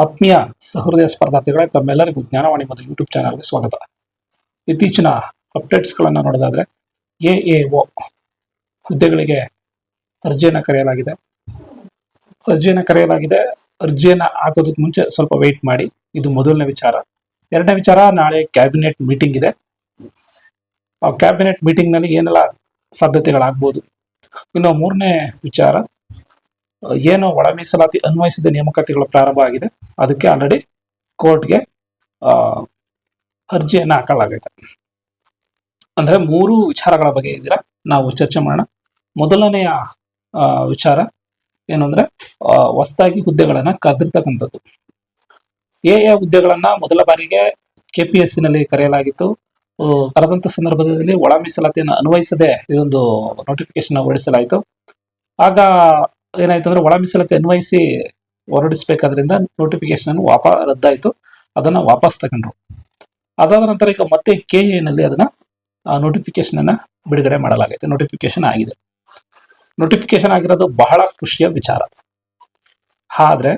ಆತ್ಮೀಯ ಸಹೃದಯ ಸ್ಪರ್ಧಾರ್ಥಿಗಳೇ, ತಮ್ಮೆಲ್ಲರಿಗೂ ಜ್ಞಾನವಾಣಿ ಮತ್ತು ಯೂಟ್ಯೂಬ್ ಚಾನಲ್ಗೆ ಸ್ವಾಗತ. ಇತ್ತೀಚಿನ ಅಪ್ಡೇಟ್ಸ್ಗಳನ್ನು ನೋಡೋದಾದ್ರೆ, ಎಎಒ ಹುದ್ದೆಗಳಿಗೆ ಅರ್ಜಿಯನ್ನು ಕರೆಯಲಾಗಿದೆ. ಅರ್ಜಿಯನ್ನು ಹಾಕೋದಕ್ಕೆ ಮುಂಚೆ ಸ್ವಲ್ಪ ವೆಯ್ಟ್ ಮಾಡಿ. ಇದು ಮೊದಲನೇ ವಿಚಾರ. ಎರಡನೇ ವಿಚಾರ, ನಾಳೆ ಕ್ಯಾಬಿನೆಟ್ ಮೀಟಿಂಗ್ ಇದೆ. ಆ ಕ್ಯಾಬಿನೆಟ್ ಮೀಟಿಂಗ್ ನಲ್ಲಿ ಏನೆಲ್ಲ ಸಾಧ್ಯತೆಗಳಾಗ್ಬೋದು. ಇನ್ನು ಮೂರನೇ ವಿಚಾರ, ಏನು ಒಳ ಮೀಸಲಾತಿ ಅನ್ವಯಿಸಿದ ನೇಮಕಾತಿಗಳು ಪ್ರಾರಂಭ ಆಗಿದೆ, ಅದಕ್ಕೆ ಆಲ್ರೆಡಿ ಕೋರ್ಟ್ಗೆ ಅರ್ಜಿಯನ್ನು ಹಾಕಲಾಗೈತೆ. ಅಂದ್ರೆ ಮೂರು ವಿಚಾರಗಳ ಬಗ್ಗೆ ಇದ್ದೀರಾ ನಾವು ಚರ್ಚೆ ಮಾಡೋಣ. ಮೊದಲನೆಯ ವಿಚಾರ ಏನು ಅಂದ್ರೆ, ಹೊಸದಾಗಿ ಹುದ್ದೆಗಳನ್ನ ಕರೆದಿರ್ತಕ್ಕಂಥದ್ದು. ಎ ಹುದ್ದೆಗಳನ್ನ ಮೊದಲ ಬಾರಿಗೆ KPSC ನಲ್ಲಿ ಕರೆಯಲಾಗಿತ್ತು. ಕರೆದಂತ ಸಂದರ್ಭದಲ್ಲಿ ಒಳ ಮೀಸಲಾತಿಯನ್ನು ಅನ್ವಯಿಸದೆ ಇದೊಂದು ನೋಟಿಫಿಕೇಶನ್ ಹೊರಡಿಸಲಾಯಿತು. ಆಗ ಏನಾಯ್ತು ಅಂದ್ರೆ, ಒಳ ಮೀಸಲಾತಿ ಅನ್ವಯಿಸಿ ಹೊರಡಿಸಬೇಕಾದ್ರಿಂದ ನೋಟಿಫಿಕೇಶನ್ ರದ್ದಾಯಿತು. ಅದನ್ನ ವಾಪಸ್ ತಗೊಂಡ್ರು. ಅದಾದ ನಂತರ ಈಗ ಮತ್ತೆ KA ನಲ್ಲಿ ಅದನ್ನ ನೋಟಿಫಿಕೇಶನ್ ಅನ್ನ ಬಿಡುಗಡೆ ಮಾಡಲಾಗೈತೆ. ನೋಟಿಫಿಕೇಶನ್ ಆಗಿದೆ. ನೋಟಿಫಿಕೇಶನ್ ಆಗಿರೋದು ಬಹಳ ಖುಷಿಯ ವಿಚಾರ. ಆದ್ರೆ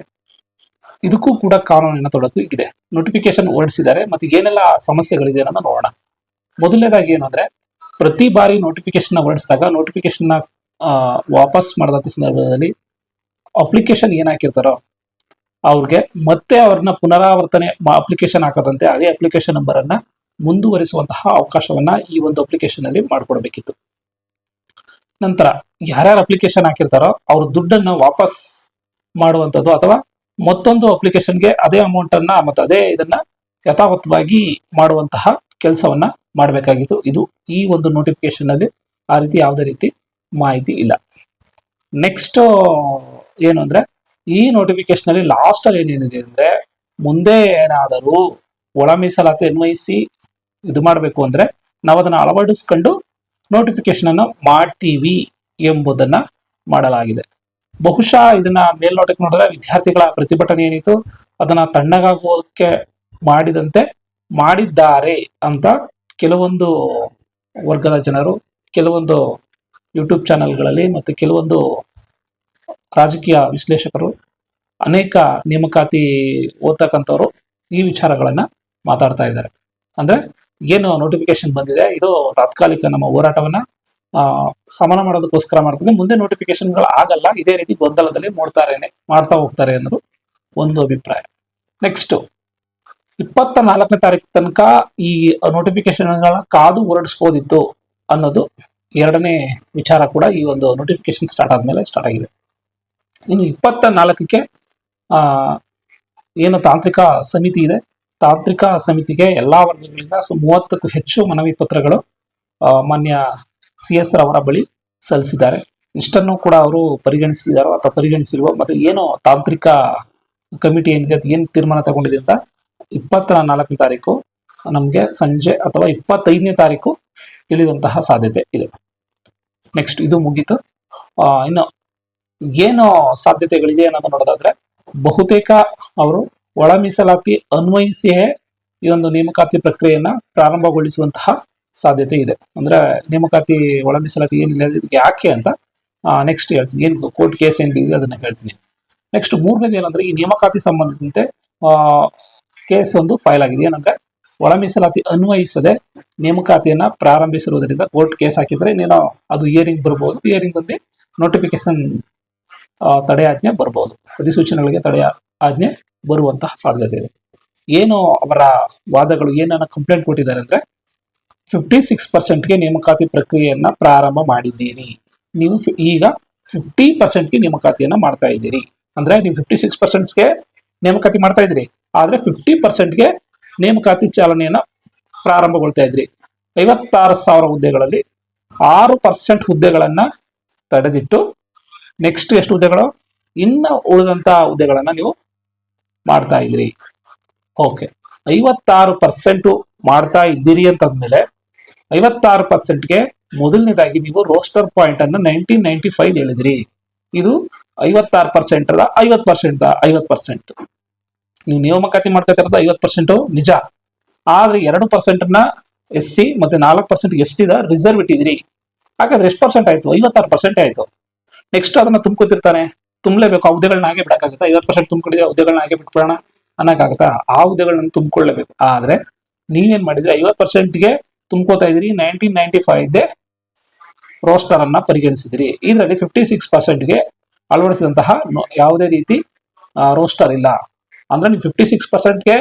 ಇದಕ್ಕೂ ಕೂಡ ಕಾನೂನಿನ ತೊಡಕು ಇದೆ. ನೋಟಿಫಿಕೇಶನ್ ಹೊರಡಿಸಿದ್ದಾರೆ, ಮತ್ತೆ ಏನೆಲ್ಲ ಸಮಸ್ಯೆಗಳಿದೆ ಅನ್ನೋದನ್ನ ನೋಡೋಣ. ಮೊದಲನೇದಾಗಿ ಏನು ಅಂದ್ರೆ, ಪ್ರತಿ ಬಾರಿ ನೋಟಿಫಿಕೇಶನ್ ಹೊರಡಿಸಿದಾಗ ನೋಟಿಫಿಕೇಶನ್ ವಾಪಸ್ ಮಾಡಿದಂಥ ಸಂದರ್ಭದಲ್ಲಿ ಅಪ್ಲಿಕೇಶನ್ ಏನ್ ಹಾಕಿರ್ತಾರೋ ಅವ್ರಿಗೆ ಮತ್ತೆ ಅವ್ರನ್ನ ಪುನರಾವರ್ತನೆ ಅಪ್ಲಿಕೇಶನ್ ಹಾಕದಂತೆ ಅದೇ ಅಪ್ಲಿಕೇಶನ್ ನಂಬರ್ ಅನ್ನ ಮುಂದುವರಿಸುವಂತಹ ಅವಕಾಶವನ್ನ ಈ ಒಂದು ಅಪ್ಲಿಕೇಶನ್ ಅಲ್ಲಿ ಮಾಡ್ಕೊಡ್ಬೇಕಿತ್ತು. ನಂತರ ಯಾರ್ಯಾರು ಅಪ್ಲಿಕೇಶನ್ ಹಾಕಿರ್ತಾರೋ ಅವ್ರ ದುಡ್ಡನ್ನ ವಾಪಸ್ ಮಾಡುವಂಥದ್ದು ಅಥವಾ ಮತ್ತೊಂದು ಅಪ್ಲಿಕೇಶನ್ಗೆ ಅದೇ ಅಮೌಂಟ್ ಅನ್ನ ಮತ್ತೆ ಅದೇ ಇದನ್ನ ಯಥಾವತ್ತವಾಗಿ ಮಾಡುವಂತಹ ಕೆಲಸವನ್ನ ಮಾಡಬೇಕಾಗಿತ್ತು. ಇದು ಈ ಒಂದು ನೋಟಿಫಿಕೇಶನ್ ಅಲ್ಲಿ ಆ ರೀತಿ ಯಾವುದೇ ರೀತಿ ಮಾಹಿತಿ ಇಲ್ಲ. ನೆಕ್ಸ್ಟ್ ಏನು ಅಂದ್ರೆ, ಈ ನೋಟಿಫಿಕೇಶನ್ ಅಲ್ಲಿ ಲಾಸ್ಟ್ ಅಲ್ಲಿ ಏನೇನಿದೆ ಅಂದ್ರೆ, ಮುಂದೆ ಏನಾದರೂ ಒಳ ಮೀಸಲಾತಿ ಅನ್ವಯಿಸಿ ಇದು ಮಾಡಬೇಕು ಅಂದ್ರೆ ನಾವು ಅದನ್ನ ಅಳವಡಿಸ್ಕೊಂಡು ನೋಟಿಫಿಕೇಶನ್ ಅನ್ನು ಮಾಡ್ತೀವಿ ಎಂಬುದನ್ನ ಮಾಡಲಾಗಿದೆ. ಬಹುಶಃ ಇದನ್ನ ಮೇಲ್ನೋಟಕ್ಕೆ ನೋಡಿದ್ರೆ ವಿದ್ಯಾರ್ಥಿಗಳ ಪ್ರತಿಭಟನೆ ಏನಿತ್ತು ಅದನ್ನ ತಣ್ಣಗಾಗೋಕೆ ಮಾಡಿದಂತೆ ಮಾಡಿದ್ದಾರೆ ಅಂತ ಕೆಲವೊಂದು ವರ್ಗದ ಜನರು, ಕೆಲವೊಂದು ಯೂಟ್ಯೂಬ್ ಚಾನೆಲ್ಗಳಲ್ಲಿ ಮತ್ತು ಕೆಲವೊಂದು ರಾಜಕೀಯ ವಿಶ್ಲೇಷಕರು, ಅನೇಕ ನೇಮಕಾತಿ ಓದ್ತಕ್ಕಂಥವ್ರು ಈ ವಿಚಾರಗಳನ್ನ ಮಾತಾಡ್ತಾ ಇದ್ದಾರೆ. ಅಂದ್ರೆ ಏನು ನೋಟಿಫಿಕೇಶನ್ ಬಂದಿದೆ, ಇದು ತಾತ್ಕಾಲಿಕ ನಮ್ಮ ಹೋರಾಟವನ್ನ ಸಮನ ಮಾಡೋದಕ್ಕೋಸ್ಕರ ಮಾಡ್ತಾರೆ. ಮುಂದೆ ನೋಟಿಫಿಕೇಶನ್ಗಳು ಆಗಲ್ಲ, ಇದೇ ರೀತಿ ಗೊಂದಲದಲ್ಲಿ ಮಾಡ್ತಾ ಹೋಗ್ತಾರೆ ಅನ್ನೋದು ಒಂದು ಅಭಿಪ್ರಾಯ. ನೆಕ್ಸ್ಟ್ 24ನೇ ತಾರೀಕು ತನಕ ಈ ನೋಟಿಫಿಕೇಶನ್ಗಳನ್ನ ಕಾದು ಹೊರಡಿಸ್ಬೋದಿತ್ತು ಅನ್ನೋದು ಎರಡನೇ ವಿಚಾರ ಕೂಡ ಈ ಒಂದು ನೋಟಿಫಿಕೇಶನ್ ಸ್ಟಾರ್ಟ್ ಆದ್ಮೇಲೆ ಸ್ಟಾರ್ಟ್ ಆಗಿದೆ. ಇನ್ನು 24ಕ್ಕೆ ಏನು ತಾಂತ್ರಿಕ ಸಮಿತಿ ಇದೆ, ತಾಂತ್ರಿಕ ಸಮಿತಿಗೆ ಎಲ್ಲಾ ವರ್ಗಗಳಿಂದ 30ಕ್ಕೂ ಹೆಚ್ಚು ಮನವಿ ಪತ್ರಗಳು ಮಾನ್ಯ CS ರವರ ಬಳಿ ಸಲ್ಲಿಸಿದ್ದಾರೆ. ಇಷ್ಟನ್ನು ಕೂಡ ಅವರು ಪರಿಗಣಿಸಿದಾರೋ ಅಥವಾ ಪರಿಗಣಿಸಿಲ್ವೋ, ಮತ್ತೆ ಏನು ತಾಂತ್ರಿಕ ಕಮಿಟಿ ಏನಿದೆ ಅದು ಏನು ತೀರ್ಮಾನ ತಗೊಂಡಿದೆ ಅಂತ 24ನೇ ತಾರೀಕು ನಮ್ಗೆ ಸಂಜೆ ಅಥವಾ 25ನೇ ತಾರೀಕು ತಿಳಿಯುವಂತಹ ಸಾಧ್ಯತೆ ಇದೆ. ನೆಕ್ಸ್ಟ್ ಇದು ಮುಗೀತು. ಇನ್ನು ಏನು ಸಾಧ್ಯತೆಗಳಿದೆ ಅನ್ನೋದು ನೋಡೋದಾದ್ರೆ, ಬಹುತೇಕ ಅವರು ಒಳ ಮೀಸಲಾತಿ ಅನ್ವಯಿಸಿಯೇ ಈ ಒಂದು ನೇಮಕಾತಿ ಪ್ರಕ್ರಿಯೆಯನ್ನ ಪ್ರಾರಂಭಗೊಳಿಸುವಂತಹ ಸಾಧ್ಯತೆ ಇದೆ. ಅಂದ್ರೆ ನೇಮಕಾತಿ ಒಳ ಮೀಸಲಾತಿ ಏನಿಲ್ಲ ಇದಕ್ಕೆ ಯಾಕೆ ಅಂತ ನೆಕ್ಸ್ಟ್ ಹೇಳ್ತೀನಿ. ಏನು ಕೋರ್ಟ್ ಕೇಸ್ ಏನಿದೆ ಅದನ್ನ ಹೇಳ್ತೀನಿ. ನೆಕ್ಸ್ಟ್ ಮೂರನೇದು ಏನಂದ್ರೆ, ಈ ನೇಮಕಾತಿ ಸಂಬಂಧಿಸಿದಂತೆ ಕೇಸ್ ಒಂದು ಫೈಲ್ ಆಗಿದೆ. ಏನಂದ್ರೆ, ಒಳ ಮೀಸಲಾತಿ ಅನ್ವಯಿಸದೆ ನೇಮಕಾತಿಯನ್ನ ಪ್ರಾರಂಭಿಸಿರುವುದರಿಂದ ಕೋರ್ಟ್ ಕೇಸ್ ಹಾಕಿದ್ರೆ ನೀನು ಅದು ಹಿಯರಿಂಗ್ ಬರ್ಬೋದು. ಹಿಯರಿಂಗ್ ಬಂದು ನೋಟಿಫಿಕೇಶನ್ ತಡೆ ಆಜ್ಞೆ ಬರ್ಬೋದು, ಅಧಿಸೂಚನೆಗಳಿಗೆ ತಡೆ ಆಜ್ಞೆ ಬರುವಂತಹ ಸಾಧ್ಯತೆ ಇದೆ. ಏನು ಅವರ ವಾದಗಳು, ಏನನ್ನ ಕಂಪ್ಲೇಂಟ್ ಕೊಟ್ಟಿದ್ದಾರೆ ಅಂದ್ರೆ, 56%ಗೆ ನೇಮಕಾತಿ ಪ್ರಕ್ರಿಯೆಯನ್ನ ಪ್ರಾರಂಭ ಮಾಡಿದ್ದೀರಿ, ನೀವು ಈಗ 50%ಗೆ ನೇಮಕಾತಿಯನ್ನ ಮಾಡ್ತಾ ಇದ್ದೀರಿ. ಅಂದ್ರೆ ನೀವು 56%ಗೆ ನೇಮಕಾತಿ ಮಾಡ್ತಾ ಇದ್ರಿ, ಆದ್ರೆ 50%ಗೆ ನೇಮಕಾತಿ ಚಾಲನೆಯನ್ನ ಪ್ರಾರಂಭಗೊಳ್ತಾ ಇದ್ರಿ. 56,000 ಹುದ್ದೆಗಳಲ್ಲಿ 6% ಹುದ್ದೆಗಳನ್ನ ತಡೆದಿಟ್ಟು ನೆಕ್ಸ್ಟ್ ಎಷ್ಟು ಹುದ್ದೆಗಳು, ಇನ್ನು ಉಳಿದಂತ ಹುದ್ದೆಗಳನ್ನ ನೀವು ಮಾಡ್ತಾ ಇದ್ರಿ. ಓಕೆ, 56% ಮಾಡ್ತಾ ಇದ್ದೀರಿ ಅಂತಂದ್ಮೇಲೆ 56%ಗೆ ಮೊದಲನೇದಾಗಿ ನೀವು ರೋಸ್ಟರ್ ಪಾಯಿಂಟ್ ಅನ್ನ 1995 ಹೇಳಿದ್ರಿ. ಇದು 56% 50% 50%. ನೀವು ನೇಮಕಾತಿ ಮಾಡ್ತಾ ಇರೋದು 50% ನಿಜ, ಆದ್ರೆ 2% SC ಮತ್ತೆ 4% ST ರಿಸರ್ವ್ ಇಟ್ಟಿದ್ರಿ. ಹಾಗಾದ್ರೆ ಎಷ್ಟು ಪರ್ಸೆಂಟ್ ಆಯ್ತು? 56% ಆಯ್ತು. ನೆಕ್ಸ್ಟ್ ಅದನ್ನ ತುಂಬ್ಕೊತಿರ್ತಾನೆ, ತುಂಬಲೇಬೇಕು. ಆ ಹುದ್ದೆಗಳನ್ನ ಹಾಗೆ ಬಿಡಕ್ಕಾಗುತ್ತೆ? 50% ತುಂಬಿಕೊಂಡಿದೆ, ಹುದ್ದೆಗಳನ್ನ ಹಾಗೆ ಬಿಟ್ಬಿಡೋಣ ಅನ್ನಕ್ಕಾಗತ್ತಾ? ಆ ಹುದ್ದೆಗಳನ್ನ ತುಂಬಿಕೊಳ್ಳಬೇಕು. ಆದ್ರೆ ನೀವೇನ್ ಮಾಡಿದ್ರೆ 50%ಗೆ ತುಂಬ್ಕೋತಾ ಇದೀರಿ, 1995 ರೋಸ್ಟರ್ ಅನ್ನ ಪರಿಗಣಿಸಿದಿರಿ. ಇದರಲ್ಲಿ 56%ಗೆ ಅಳವಡಿಸಿದಂತಹ ಯಾವುದೇ ರೀತಿ ರೋಸ್ಟರ್ ಇಲ್ಲ. ಅಂದ್ರೆ ನೀವು 56%ಗೆ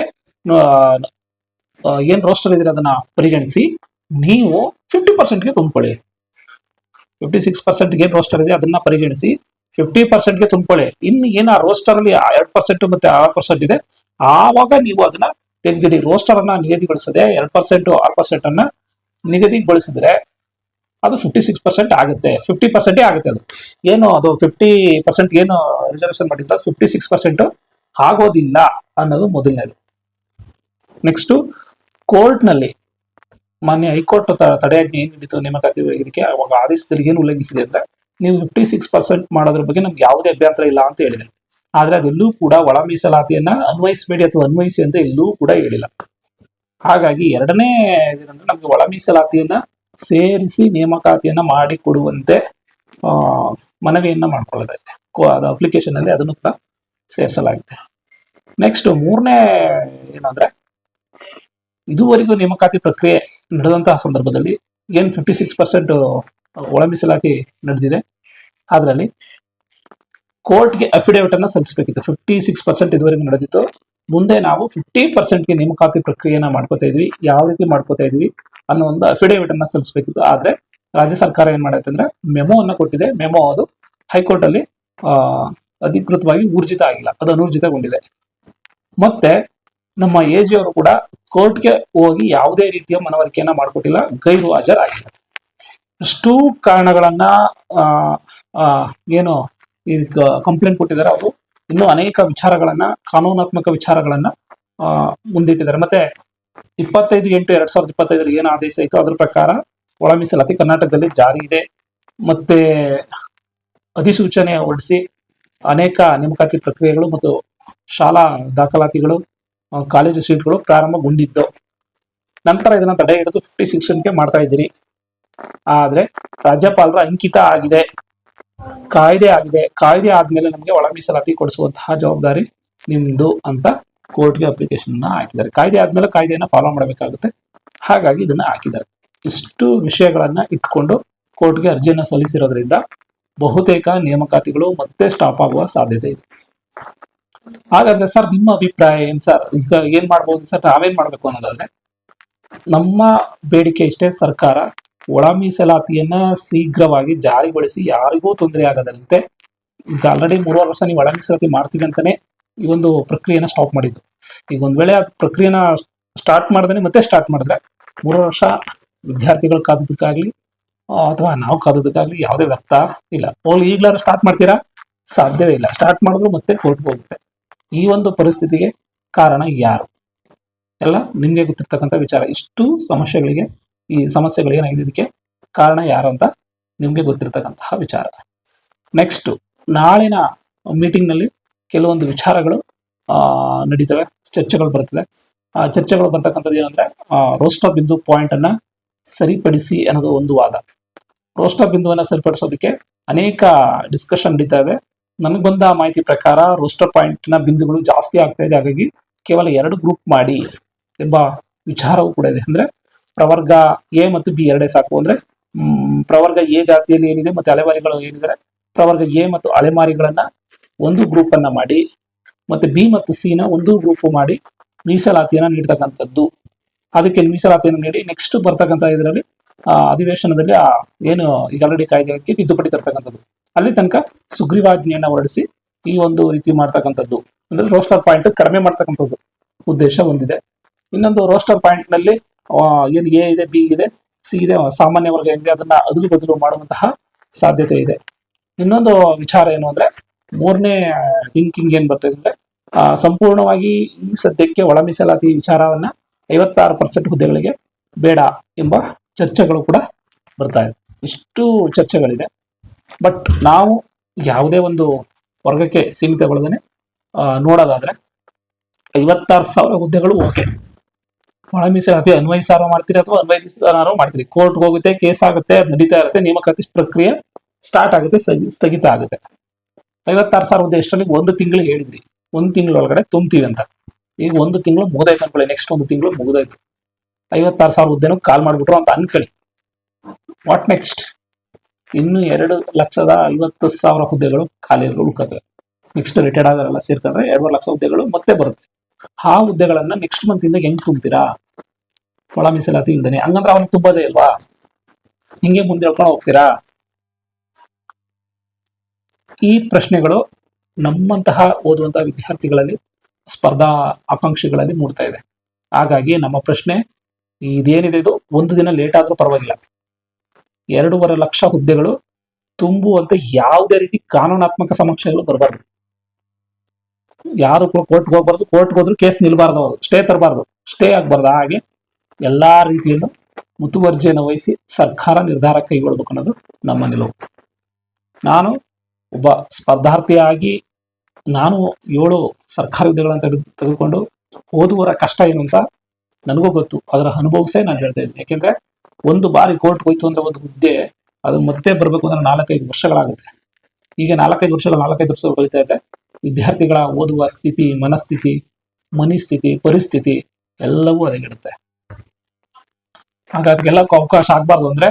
ಏನ್ ರೋಸ್ಟರ್ ಇದ್ರೆ ಅದನ್ನ ಪರಿಗಣಿಸಿ ನೀವು 50%ಗೆ ತುಂಬಿಕೊಳ್ಳಿ. 56%ಗೆ ಏನ್ ರೋಸ್ಟರ್ ಇದೆ ಅದನ್ನ ಪರಿಗಣಿಸಿ 50%ಗೆ ತುಂಬಿಕೊಳ್ಳಿ. ಇನ್ನು ಏನ ರೋಸ್ಟರ್ ಅಲ್ಲಿ 2% ಮತ್ತೆ 6% ಇದೆ, ಆವಾಗ ನೀವು ಅದನ್ನ ತೆಗೆದಿಡಿ. ರೋಸ್ಟರ್ ಅನ್ನ ನಿಗದಿಗೊಳಿಸದೆ 2% 6% ಅನ್ನ ನಿಗದಿಗೊಳಿಸಿದ್ರೆ ಅದು 56% ಆಗುತ್ತೆ. 50% ಆಗುತ್ತೆ. ಅದು ಏನು ಅದು 50% ಏನು ರಿಸರ್ವೇಶನ್ ಮಾಡಿದ್ರೆ 56% ಆಗೋದಿಲ್ಲ ಅನ್ನೋದು ಮೊದಲನೇದು. ನೆಕ್ಸ್ಟ್, ಕೋರ್ಟ್ ನಲ್ಲಿ ಮಾನ್ಯ ಹೈಕೋರ್ಟ್ ತಡೆಯಾಜ್ಞೆ ಏನ್ ಹಿಡಿತು ನೇಮಕಾತಿ ಇದಕ್ಕೆ, ಅವಾಗ ಆದೇಶದಲ್ಲಿ ಏನು ಉಲ್ಲಂಘಿಸಿದೆ ಅಂದ್ರೆ ನೀವು 56% ಮಾಡೋದ್ರ ಬಗ್ಗೆ ನಮ್ಗೆ ಯಾವುದೇ ಅಭ್ಯಂತರ ಇಲ್ಲ ಅಂತ ಹೇಳಿದೆ. ಆದ್ರೆ ಅದೆಲ್ಲೂ ಕೂಡ ಒಳ ಮೀಸಲಾತಿಯನ್ನ ಅನ್ವಯಿಸಬೇಡಿ ಅಥವಾ ಅನ್ವಯಿಸಿ ಅಂತ ಎಲ್ಲೂ ಕೂಡ ಹೇಳಿಲ್ಲ. ಹಾಗಾಗಿ ಎರಡನೇ ಏನಂದ್ರೆ ನಮ್ಗೆ ಒಳ ಮೀಸಲಾತಿಯನ್ನ ಸೇರಿಸಿ ನೇಮಕಾತಿಯನ್ನ ಮಾಡಿ ಕೊಡುವಂತೆ ಮನವಿಯನ್ನ ಮಾಡ್ಕೊಳ್ಳದೆ ಅದು ಅಪ್ಲಿಕೇಶನ್ ಅಲ್ಲಿ ಅದನ್ನು ಕೂಡ ಸೇರಿಸಲಾಗಿದೆ. ನೆಕ್ಸ್ಟ್ ಮೂರನೇ ಏನಂದ್ರೆ, ಇದುವರೆಗೂ ನೇಮಕಾತಿ ಪ್ರಕ್ರಿಯೆ ನಡೆದಂತಹ ಸಂದರ್ಭದಲ್ಲಿ ಏನ್ 56% ಒಳ ಮೀಸಲಾತಿ ನಡೆದಿದೆ, ಅದರಲ್ಲಿ ಕೋರ್ಟ್ಗೆ ಅಫಿಡೇವಿಟ್ ಅನ್ನ ಸಲ್ಲಿಸಬೇಕಿತ್ತು. 56% ಇದುವರೆಗೂ ನಡೆದಿತ್ತು. ಮುಂದೆ ನಾವು 50%ಗೆ ನೇಮಕಾತಿ ಪ್ರಕ್ರಿಯೆಯನ್ನ ಮಾಡ್ಕೋತಾ ಇದ್ವಿ, ಯಾವ ರೀತಿ ಮಾಡ್ಕೋತಾ ಇದ್ವಿ ಅನ್ನೋ ಒಂದು ಅಫಿಡೇವಿಟ್ ಅನ್ನ ಸಲ್ಲಿಸಬೇಕಿತ್ತು. ಆದ್ರೆ ರಾಜ್ಯ ಸರ್ಕಾರ ಏನ್ ಮಾಡೈತೆ ಅಂದ್ರೆ ಮೆಮೋ ಅನ್ನ ಕೊಟ್ಟಿದೆ. ಮೆಮೋ ಅದು ಹೈಕೋರ್ಟ್ ಅಲ್ಲಿ ಅಧಿಕೃತವಾಗಿ ಊರ್ಜಿತ ಆಗಿಲ್ಲ, ಅದು ಅನೂರ್ಜಿತಗೊಂಡಿದೆ. ಮತ್ತೆ ನಮ್ಮ ಎಜಿ ಅವರು ಕೂಡ ಕೋರ್ಟ್ಗೆ ಹೋಗಿ ಯಾವುದೇ ರೀತಿಯ ಮನವರಿಕೆಯನ್ನ ಮಾಡಿಕೊಟ್ಟಿಲ್ಲ, ಗೈರು ಹಾಜರಾಗಿಲ್ಲ. ಇಷ್ಟೂ ಕಾರಣಗಳನ್ನ ಏನು ಈ ಕಂಪ್ಲೇಂಟ್ ಕೊಟ್ಟಿದ್ದಾರೆ. ಅವರು ಇನ್ನೂ ಅನೇಕ ವಿಚಾರಗಳನ್ನ, ಕಾನೂನಾತ್ಮಕ ವಿಚಾರಗಳನ್ನ ಮುಂದಿಟ್ಟಿದ್ದಾರೆ. ಮತ್ತೆ 25/8/2025 ಏನು ಆದೇಶ ಇತ್ತು ಅದ್ರ ಪ್ರಕಾರ ಒಳ ಮೀಸಲಾತಿ ಕರ್ನಾಟಕದಲ್ಲಿ ಜಾರಿ ಇದೆ. ಮತ್ತೆ ಅಧಿಸೂಚನೆ ಹೊರಡಿಸಿ ಅನೇಕ ನೇಮಕಾತಿ ಪ್ರಕ್ರಿಯೆಗಳು ಮತ್ತು ಶಾಲಾ ದಾಖಲಾತಿಗಳು, ಕಾಲೇಜು ಸೀಟ್ಗಳು ಪ್ರಾರಂಭಗೊಂಡಿದ್ದು. ನಂತರ ಇದನ್ನ ತಡೆ ಹಿಡಿದು 56ಗೆ ಮಾಡ್ತಾ ಇದ್ದೀರಿ. ಆದ್ರೆ ರಾಜ್ಯಪಾಲರ ಅಂಕಿತ ಆಗಿದೆ, ಕಾಯ್ದೆ ಆಗಿದೆ. ಕಾಯ್ದೆ ಆದ್ಮೇಲೆ ನಮಗೆ ಒಳ ಮೀಸಲಾತಿ ಕೊಡಿಸುವಂತಹ ಜವಾಬ್ದಾರಿ ನಿಮ್ದು ಅಂತ ಕೋರ್ಟ್ಗೆ ಅಪ್ಲಿಕೇಶನ್ ಹಾಕಿದ್ದಾರೆ. ಕಾಯ್ದೆ ಆದ್ಮೇಲೆ ಕಾಯ್ದೆಯನ್ನ ಫಾಲೋ ಮಾಡಬೇಕಾಗುತ್ತೆ. ಹಾಗಾಗಿ ಇದನ್ನ ಹಾಕಿದ್ದಾರೆ. ಇಷ್ಟು ವಿಷಯಗಳನ್ನ ಇಟ್ಕೊಂಡು ಕೋರ್ಟ್ಗೆ ಅರ್ಜಿಯನ್ನ ಸಲ್ಲಿಸಿರೋದ್ರಿಂದ ಬಹುತೇಕ ನೇಮಕಾತಿಗಳು ಮತ್ತೆ ಸ್ಟಾಪ್ ಆಗುವ ಸಾಧ್ಯತೆ ಇದೆ. ಹಾಗಾದ್ರೆ ಸರ್ ನಿಮ್ಮ ಅಭಿಪ್ರಾಯ ಏನ್ ಸರ್? ಈಗ ಏನ್ ಮಾಡ್ಬೋದು ಸರ್, ನಾವೇನ್ ಮಾಡ್ಬೇಕು ಅನ್ನೋದಾದ್ರೆ, ನಮ್ಮ ಬೇಡಿಕೆ ಇಷ್ಟೇ, ಸರ್ಕಾರ ಒಳ ಮೀಸಲಾತಿಯನ್ನ ಶೀಘ್ರವಾಗಿ ಜಾರಿಗೊಳಿಸಿ ಯಾರಿಗೂ ತೊಂದರೆ ಆಗದಂತೆ. ಈಗ ಆಲ್ರೆಡಿ 3 ವರ್ಷ ನೀವು ಒಳ ಮೀಸಲಾತಿ ಮಾಡ್ತೀವಿ ಅಂತಾನೆ ಈ ಒಂದು ಪ್ರಕ್ರಿಯೆನ ಸ್ಟಾಪ್ ಮಾಡಿದ್ದು. ಈಗ ಒಂದ್ ವೇಳೆ ಅದು ಪ್ರಕ್ರಿಯೆನ ಸ್ಟಾರ್ಟ್ ಮಾಡ್ದೇನೆ ಮತ್ತೆ ಸ್ಟಾರ್ಟ್ ಮಾಡಿದ್ರೆ 3 ವರ್ಷ ವಿದ್ಯಾರ್ಥಿಗಳು ಕಾದದಕ್ಕಾಗ್ಲಿ ಅಥವಾ ನಾವು ಕಾದದಕ್ಕಾಗ್ಲಿ ಯಾವುದೇ ವ್ಯರ್ಥ ಇಲ್ಲ. ಹೋಗ್ಲಿ ಈಗ್ಲಾರು ಸ್ಟಾರ್ಟ್ ಮಾಡ್ತೀರಾ? ಸಾಧ್ಯವೇ ಇಲ್ಲ. ಸ್ಟಾರ್ಟ್ ಮಾಡಿದ್ರು ಮತ್ತೆ ಕೋರ್ಟ್ಗೆ ಹೋಗುತ್ತೆ. ಈ ಒಂದು ಪರಿಸ್ಥಿತಿಗೆ ಕಾರಣ ಯಾರು? ಎಲ್ಲ ನಿಮ್ಗೆ ಗೊತ್ತಿರ್ತಕ್ಕಂಥ ವಿಚಾರ. ಇಷ್ಟು ಸಮಸ್ಯೆಗಳಿಗೆ, ಈ ಸಮಸ್ಯೆಗಳು ಏನಾಗಿದೆ ಇದಕ್ಕೆ ಕಾರಣ ಯಾರು ಅಂತ ನಿಮ್ಗೆ ಗೊತ್ತಿರ್ತಕ್ಕಂತಹ ವಿಚಾರ. ನೆಕ್ಸ್ಟ್, ನಾಳಿನ ಮೀಟಿಂಗ್ ನಲ್ಲಿ ಕೆಲವೊಂದು ವಿಚಾರಗಳು ನಡೀತವೆ, ಚರ್ಚೆಗಳು ಬರ್ತದೆ. ಆ ಚರ್ಚೆಗಳು ಬರ್ತಕ್ಕಂಥದ್ದು ಏನಂದ್ರೆ, ರೋಸ್ಟರ್ ಬಿಂದು ಪಾಯಿಂಟ್ ಅನ್ನ ಸರಿಪಡಿಸಿ ಅನ್ನೋದು ಒಂದು ವಾದ. ರೋಸ್ಟರ್ ಬಿಂದುವನ್ನ ಸರಿಪಡಿಸೋದಕ್ಕೆ ಅನೇಕ ಡಿಸ್ಕಷನ್ ನಡೀತಾ ಇದೆ. ನನಗೆ ಬಂದ ಮಾಹಿತಿ ಪ್ರಕಾರ ರೋಸ್ಟರ್ ಪಾಯಿಂಟ್ ನ ಬಿಂದುಗಳು ಜಾಸ್ತಿ ಆಗ್ತಾ ಇದೆ, ಹಾಗಾಗಿ ಕೇವಲ 2 ಗ್ರೂಪ್ ಮಾಡಿ ಎಂಬ ವಿಚಾರವೂ ಕೂಡ ಇದೆ. ಅಂದ್ರೆ ಪ್ರವರ್ಗ ಎ ಮತ್ತು ಬಿ ಎರಡೇ ಸಾಕು. ಅಂದ್ರೆ ಪ್ರವರ್ಗ ಎ ಜಾತಿಯಲ್ಲಿ ಏನಿದೆ ಮತ್ತೆ ಅಲೆಮಾರಿಗಳು ಏನಿದೆ, ಪ್ರವರ್ಗ ಎ ಮತ್ತು ಅಲೆಮಾರಿಗಳನ್ನ ಒಂದು ಗ್ರೂಪ್ ಅನ್ನ ಮಾಡಿ ಮತ್ತೆ ಬಿ ಮತ್ತು ಸಿ ನ ಒಂದು ಗ್ರೂಪ್ ಮಾಡಿ ಮೀಸಲಾತಿಯನ್ನ ನೀಡ್ತಕ್ಕಂಥದ್ದು. ಅದಕ್ಕೆ ಮೀಸಲಾತಿಯನ್ನು ನೀಡಿ ನೆಕ್ಸ್ಟ್ ಬರ್ತಕ್ಕಂಥ ಇದರಲ್ಲಿ ಅಧಿವೇಶನದಲ್ಲಿ ಏನು ಈಗ ಆಲ್ರೆಡಿ ಕಾಯ್ದೆಗೆ ತಿದ್ದುಪಡಿ ತರ್ತಕ್ಕಂಥದ್ದು, ಅಲ್ಲಿ ತನಕ ಸುಗ್ರೀವಾಜ್ಞೆಯನ್ನ ಹೊರಡಿಸಿ ಈ ಒಂದು ರೀತಿ ಮಾಡ್ತಕ್ಕಂಥದ್ದು. ಅಂದ್ರೆ ರೋಸ್ಟರ್ ಪಾಯಿಂಟ್ ಕಡಿಮೆ ಮಾಡ್ತಕ್ಕಂಥದ್ದು ಉದ್ದೇಶ ಹೊಂದಿದೆ. ಇನ್ನೊಂದು ರೋಸ್ಟರ್ ಪಾಯಿಂಟ್ ನಲ್ಲಿ ಏನು ಎ ಇದೆ, ಬಿ ಇದೆ, ಸಿ ಇದೆ, ಸಾಮಾನ್ಯ ವರ್ಗ ಏನಿದೆ ಅದನ್ನ ಅದಲು ಬದಲು ಮಾಡುವಂತಹ ಸಾಧ್ಯತೆ ಇದೆ. ಇನ್ನೊಂದು ವಿಚಾರ ಏನು ಅಂದ್ರೆ, ಮೂರನೇ ಥಿಂಕಿಂಗ್ ಏನ್ ಬರ್ತದೆ ಅಂದ್ರೆ, ಸಂಪೂರ್ಣವಾಗಿ ಈ ಸದ್ಯಕ್ಕೆ ಒಳ ಮೀಸಲಾತಿ ವಿಚಾರವನ್ನ 56% ಹುದ್ದೆಗಳಿಗೆ ಬೇಡ ಎಂಬ ಚರ್ಚೆಗಳು ಕೂಡ ಬರ್ತಾ ಇದೆ. ಇಷ್ಟು ಚರ್ಚೆಗಳಿದೆ. ಬಟ್ ನಾವು ಯಾವುದೇ ಒಂದು ವರ್ಗಕ್ಕೆ ಸೀಮಿತಗೊಳ್ಳದೇನೆ ನೋಡೋದಾದ್ರೆ 56,000 ಹುದ್ದೆಗಳು ಓಕೆ. ಒಳ ಮೀಸಲಾತಿ ಅನ್ವಯಿಸಾರೋ ಮಾಡ್ತೀರಿ ಅಥವಾ ಅನ್ವಯಿಸಾರೋ ಮಾಡ್ತೀರಿ, ಕೋರ್ಟ್ಗೆ ಹೋಗುತ್ತೆ, ಕೇಸ್ ಆಗುತ್ತೆ, ಅದು ನಡೀತಾ ಇರುತ್ತೆ, ನೇಮಕಾತಿ ಪ್ರಕ್ರಿಯೆ ಸ್ಟಾರ್ಟ್ ಆಗುತ್ತೆ, ಸ್ಥಗಿತ ಆಗುತ್ತೆ. 56,000 ಹುದ್ದೆ ಎಷ್ಟರಲ್ಲಿ 1 ತಿಂಗಳಿಗೆ ಹೇಳಿದ್ರಿ, 1 ತಿಂಗಳೊಳಗಡೆ ತುಂಬ್ತೀವಿ ಅಂತ. ಈಗ ಒಂದು ತಿಂಗಳು ಮುಗಿದಾಯ್ತು ಅನ್ಕೊಳ್ಳಿ, ನೆಕ್ಸ್ಟ್ ಒಂದು ತಿಂಗಳು ಮುಗಿದಾಯ್ತು, 56,000 ಹುದ್ದೆನೂ ಕಾಲ್ ಮಾಡ್ಬಿಟ್ರು ಅಂತ ಅನ್ಕೊಳ್ಳಿ. What next? ಇನ್ನು 2,50,000 ಹುದ್ದೆಗಳು ಖಾಲಿ ಉಳ್ಕೋತವೆ. ನೆಕ್ಸ್ಟ್ ರಿಟೈರ್ಡ್ ಆದರೆಲ್ಲ ಸೇರ್ಕೊಂಡ್ರೆ 2.5 ಲಕ್ಷ ಹುದ್ದೆಗಳು ಮತ್ತೆ ಬರುತ್ತೆ. ಆ ಹುದ್ದೆಗಳನ್ನ ನೆಕ್ಸ್ಟ್ ಮಂತ್ ಇಂದ ಹೆಂಗ್ ತುಂಬ್ತೀರಾ? ಒಳ ಮೀಸಲಾತಿ ಇಲ್ದೇನೆ. ಹಂಗಂದ್ರೆ ಅವ್ನು ತುಂಬೋದೇ ಇಲ್ವಾ? ಹಿಂಗೆ ಮುಂದೆ ಹೇಳ್ಕೊಂಡು ಹೋಗ್ತೀರಾ? ಈ ಪ್ರಶ್ನೆಗಳು ನಮ್ಮಂತಹ ಓದುವಂತಹ ವಿದ್ಯಾರ್ಥಿಗಳಲ್ಲಿ, ಸ್ಪರ್ಧಾ ಆಕಾಂಕ್ಷಿಗಳಲ್ಲಿ ಮೂಡ್ತಾ ಇದೆ. ಹಾಗಾಗಿ ನಮ್ಮ ಪ್ರಶ್ನೆ ಇದೇನಿದೆ, ಇದು ಒಂದು ದಿನ ಲೇಟ್ ಆದ್ರೂ ಪರವಾಗಿಲ್ಲ, 2.5 ಲಕ್ಷ ಹುದ್ದೆಗಳು ತುಂಬುವಂತೆ ಯಾವುದೇ ರೀತಿ ಕಾನೂನಾತ್ಮಕ ಸಮಸ್ಯೆಗಳು ಬರಬಾರ್ದು. ಯಾರು ಕೋರ್ಟ್ಗೆ ಹೋಗ್ಬಾರ್ದು, ಕೋರ್ಟ್ಗೆ ಹೋದ್ರು ಕೇಸ್ ನಿಲ್ಬಾರ್ದು, ಅವರು ಸ್ಟೇ ತರಬಾರ್ದು, ಸ್ಟೇ ಆಗ್ಬಾರ್ದು. ಹಾಗೆ ಎಲ್ಲಾ ರೀತಿಯಲ್ಲೂ ಮುತುವರ್ಜಿಯನ್ನು ವಹಿಸಿ ಸರ್ಕಾರ ನಿರ್ಧಾರ ಕೈಗೊಳ್ಬೇಕು ಅನ್ನೋದು ನಮ್ಮ ನಿಲುವು. ನಾನು ಒಬ್ಬ ಸ್ಪರ್ಧಾರ್ಥಿಯಾಗಿ ನಾನು 7 ಸರ್ಕಾರಿ ಹುದ್ದೆಗಳನ್ನು ತೆಗೆದುಕೊಂಡು ಓದುವರ ಕಷ್ಟ ಏನು ಅಂತ ನನಗೂ ಗೊತ್ತು. ಅದರ ಅನುಭವಿಸೇ ನಾನು ಹೇಳ್ತಾ ಇದ್ದೀನಿ. ಯಾಕೆಂದ್ರೆ ಒಂದು ಬಾರಿ ಕೋರ್ಟ್ ಹೋಯ್ತು ಅಂದ್ರೆ ಒಂದು ಹುದ್ದೆ ಅದು ಮತ್ತೆ ಬರಬೇಕು ಅಂದ್ರೆ 4-5 ವರ್ಷಗಳಾಗುತ್ತೆ. ಈಗ 4-5 ವರ್ಷಗಳು ಕಳೀತಾ ಇದೆ. ವಿದ್ಯಾರ್ಥಿಗಳ ಓದುವ ಸ್ಥಿತಿ, ಮನಸ್ಥಿತಿ, ಮನಿಸ್ಥಿತಿ, ಪರಿಸ್ಥಿತಿ ಎಲ್ಲವೂ ಹದಗೆಡುತ್ತೆ. ಹಾಗಾಗಿ ಅದಕ್ಕೆಲ್ಲಕ್ಕೂ ಅವಕಾಶ ಆಗ್ಬಾರ್ದು ಅಂದ್ರೆ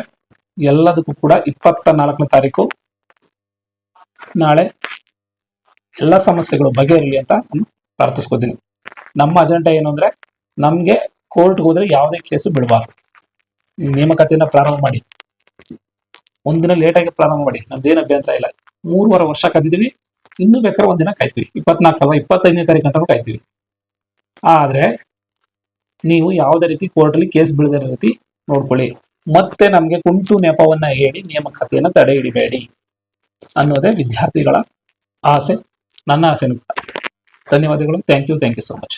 ಎಲ್ಲದಕ್ಕೂ ಕೂಡ 24ನೇ ತಾರೀಕು ನಾಳೆ ಎಲ್ಲ ಸಮಸ್ಯೆಗಳು ಬಗೆಹರಲಿ ಅಂತ ಪ್ರಾರ್ಥಿಸ್ಕೊತೀನಿ. ನಮ್ಮ ಅಜೆಂಡಾ ಏನು ಅಂದ್ರೆ ನಮ್ಗೆ ಕೋರ್ಟ್ಗೆ ಹೋದ್ರೆ ಯಾವುದೇ ಕೇಸು ಬಿಡಬಾರ್ದು. ನೇಮಕಾತಿಯನ್ನ ಪ್ರಾರಂಭ ಮಾಡಿ, ಒಂದಿನ ಲೇಟಾಗಿ ಪ್ರಾರಂಭ ಮಾಡಿ, ನಮ್ದೇನು ಅಭ್ಯಂತರ ಇಲ್ಲ. 3.5 ವರ್ಷ ಕಾದಿದ್ದೀವಿ, ಇನ್ನೂ ಬೇಕಾದ್ರೆ ಒಂದಿನ ಕಾಯ್ತೀವಿ, 24 25ನೇ ತಾರೀಕು ಗಂಟನೂ ಕಾಯ್ತೀವಿ. ಆದ್ರೆ ನೀವು ಯಾವುದೇ ರೀತಿ ಕೋರ್ಟಲ್ಲಿ ಕೇಸ್ ಬೀಳದಿರೋ ರೀತಿ ನೋಡ್ಕೊಳ್ಳಿ. ಮತ್ತೆ ನಮ್ಗೆ ಕುಂಟು ನೆಪವನ್ನ ಹೇಳಿ ನೇಮಕಾತಿಯನ್ನ ತಡೆ ಹಿಡಿಬೇಡಿ ಅನ್ನೋದೇ ವಿದ್ಯಾರ್ಥಿಗಳ ಆಸೆ, ನನ್ನ ಆಸೆನೂ ಕೂಡ. ಧನ್ಯವಾದಗಳು. Thank you so much.